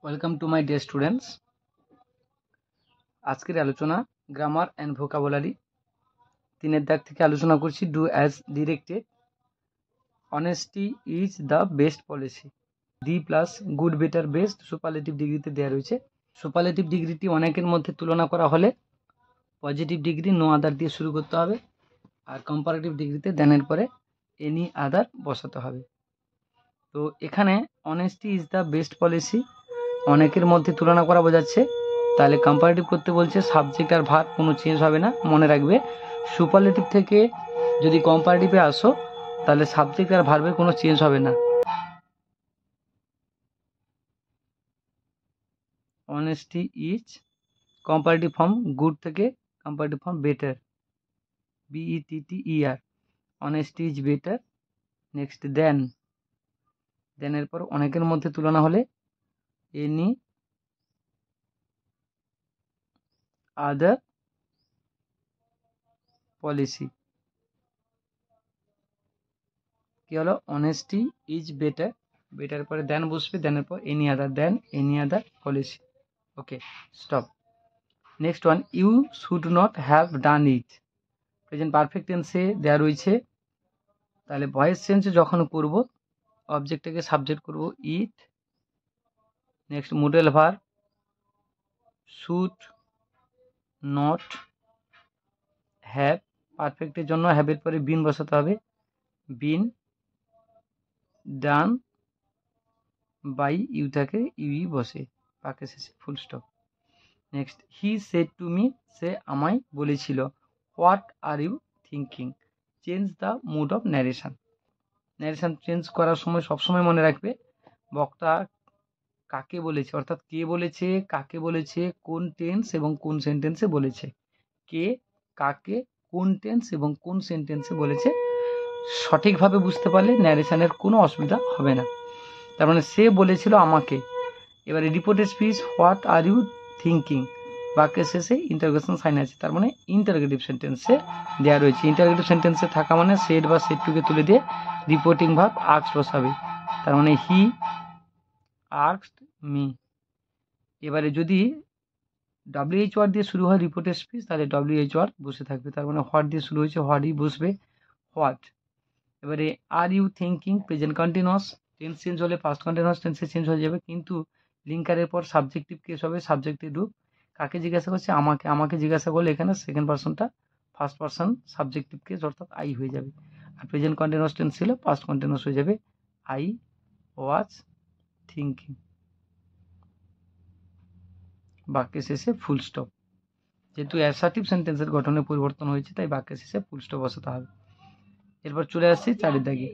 Welcome to my dear students. আজকের আলোচনা grammar and vocabulary 3 দাগ থেকে আলোচনা করছি। Do as directed, honesty is the best policy, D plus good better best superlative ডিগ্রিতে দেওয়া রয়েছে। সুপারলেটিভ ডিগ্রিটি অনেকের মধ্যে তুলনা করা হলে পজিটিভ ডিগ্রি নো আদার দিয়ে শুরু করতে হবে, আর কম্পারেটিভ ডিগ্রিতে দেনের পরে এনি আদার বসাতে হবে। তো এখানে honesty is the best policy অনেকের মধ্যে তুলনা করা বোঝাচ্ছে, তাহলে কম্পারেটিভ করতে বলছে সাবজেক্ট আর ভার্ব কোনো চেঞ্জ হবে না। মনে রাখবে সুপারলেটিভ থেকে যদি কম্পারেটিভে আসো তাহলে সাবজেক্ট আর ভার্বের কোনো চেঞ্জ হবে না। Honesty is comparative form good থেকে comparative form better, BETTER, honesty is better. Next then, দেনের পর অনেকের মধ্যে তুলনা হলে এনি আদার পলিসি। কি হলো? অনেস্টি ইজ বেটার, বেটার পরে দেন বসবে, দেনের পর any other, then any other policy. Okay, stop. Next one, you should not have done it. Present perfect টেন্সে দেওয়া রয়েছে, তাহলে ভয়েস চেঞ্জে যখন করব অবজেক্টটাকে সাবজেক্ট করব it. Next modal verb should not have, পারফেক্টের জন্য হ্যাভের পরে বিন বসাতে হবে, বিন ডান বাই ইউ থাকে ইউই বসে, পাকে শেষে full stop. Next, he said to me, সে আমায় বলেছিল। What are you thinking, change the mood of narration. Narration change করার সময় সবসময় মনে রাখবে বক্তা কাকে বলেছে, অর্থাৎ কে বলেছে, কাকে বলেছে, কোন টেন্স এবং কোন সেন্টেন্সে বলেছে, কে কাকে কোন টেন্স এবং কোন সেন্টেন্সে বলেছে সঠিকভাবে বুঝতে পারলে ন্যারেশনের কোনো অসুবিধা হবে না। তার মানে সে বলেছিল আমাকে। এবারে reported speech what are you thinking, বাক্যের শেষে ইন্টারোগেশন সাইন আছে, তার মানে ইন্টারোগেটিভ সেন্টেন্সে দেওয়া রয়েছে। ইন্টারোগেটিভ সেন্টেন্সে থাকা মানে সেড বা সেড টুকে তুলে দিয়ে রিপোর্টিং ভার্ব আস্কড বসাবে, তার মানে হি আস্কড মি। এবারে যদি WH ওয়ার্ড দিয়ে শুরু হয় রিপোর্টেড স্পিচ, তাহলে WH ওয়ার্ড বসে থাকবে, তার মানে হোয়াট দিয়ে শুরু হয়েছে হোয়াটই বসবে, হোয়াট। এবারে are you thinking present continuous, tense change হলে পাস্ট কন্টিনিউয়াস টেন্সে চেঞ্জ হয়ে যাবে, কিন্তু লিঙ্কারের পর সাবজেক্টিভ কেস হবে, সাবজেক্টিভ রূপ। কাকে জিজ্ঞাসা করছে? আমাকে। আমাকে জিজ্ঞাসা করলে এখানে সেকেন্ড পার্সনটা ফার্স্ট পার্সন সাবজেক্টিভ কেস, অর্থাৎ আই হয়ে যাবে। আর প্রেজেন্ট কন্টিনিউয়াস টেন্স ছিল পাস্ট কন্টিনিউয়াস হয়ে যাবে, আই ওয়াজ থিঙ্কিং, বাক্যের শেষে ফুল স্টপ। যেহেতু অ্যাসার্টিভ সেন্টেন্সের গঠনে পরিবর্তন হয়েছে তাই বাক্যের শেষে ফুল স্টপ বসাতে হবে। এরপর চলে আসছি 4 দাগে।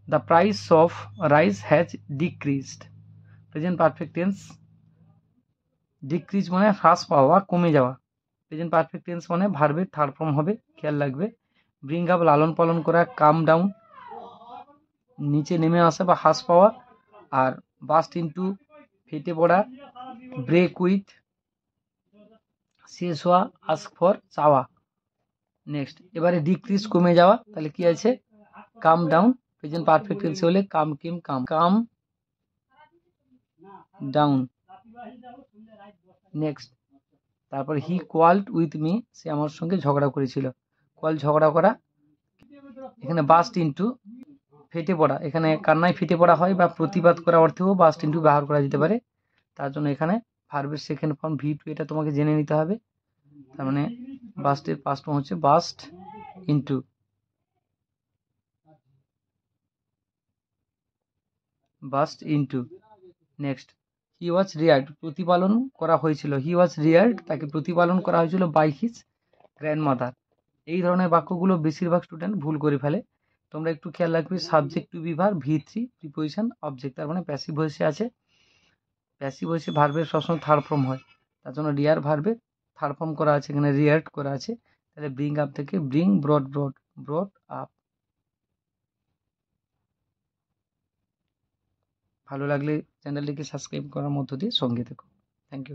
The price of rice has decreased. Present perfect tense, decrease মানে হ্রাস পাওয়া, কমে যাওয়া। প্রেজেন্ট পারফেক্ট টেন্স মানে ভার্বের থার্ড ফর্ম হবে, খেয়াল রাখবে। ব্রিং আপ লালন পালন করা, কাম ডাউন নিচে নেমে আসা বা হ্রাস পাওয়া, আর বাস্ট ইনটু ফেটে পড়া, ব্রেক উইথ শেষ হওয়া, আস্ক ফর চাওয়া। নেক্সট, এবারে ডিক্রিজ কমে যাওয়া, তাহলে কি আছে? কাম ডাউন। প্রেজেন্ট পারফেক্ট টেন্স হলে কাম কেম কাম, কাম ডাউন। নেক্সট, তারপর হি কোয়াল্ড উইথ মি, সে আমার সঙ্গে ঝগড়া করেছিল। কোয়াল ঝগড়া করা, এখানে বাস্ট ইনটু ফেটে পড়া, এখানে কান্নায় ফেটে পড়া হয় বা প্রতিবাদ করা অর্থেও বাস্ট ইনটু ব্যবহার করা যেতে পারে। তার জন্য এখানে ভার্বের সেকেন্ড ফর্ম V2, এটা তোমাকে জেনে নিতে হবে। তার মানে বাস্টের পাস্ট ফর্ম হচ্ছে burst into. Burst into. Next, he was reared, প্রতিপালন করা হয়েছিল। হি ওয়াজ রিয়ার্ড, তাকে প্রতিপালন করা হয়েছিল বাই হিজ গ্র্যান্ডমাদার। এই ধরনের বাক্যগুলো বেশিরভাগ স্টুডেন্ট ভুল করে ফেলে, তোমরা একটু খেয়াল রাখবে। Subject to be verb, V3 preposition object, তার মানে প্যাসিভ ভয়েসে আছে। প্যাসিভ ভয়েসে ভার্বের সবসময় থার্ড ফর্ম হয়, তার জন্য রিয়ার ভার্বের থার্ড ফর্ম করা আছে, এখানে রিয়ার্ড করা আছে। তাহলে ব্রিং আপ থেকে bring brought, brought brought up. ভালো লাগলে চ্যানেলটিকে সাবস্ক্রাইব করার মধ্য দিয়ে সঙ্গে থেকো।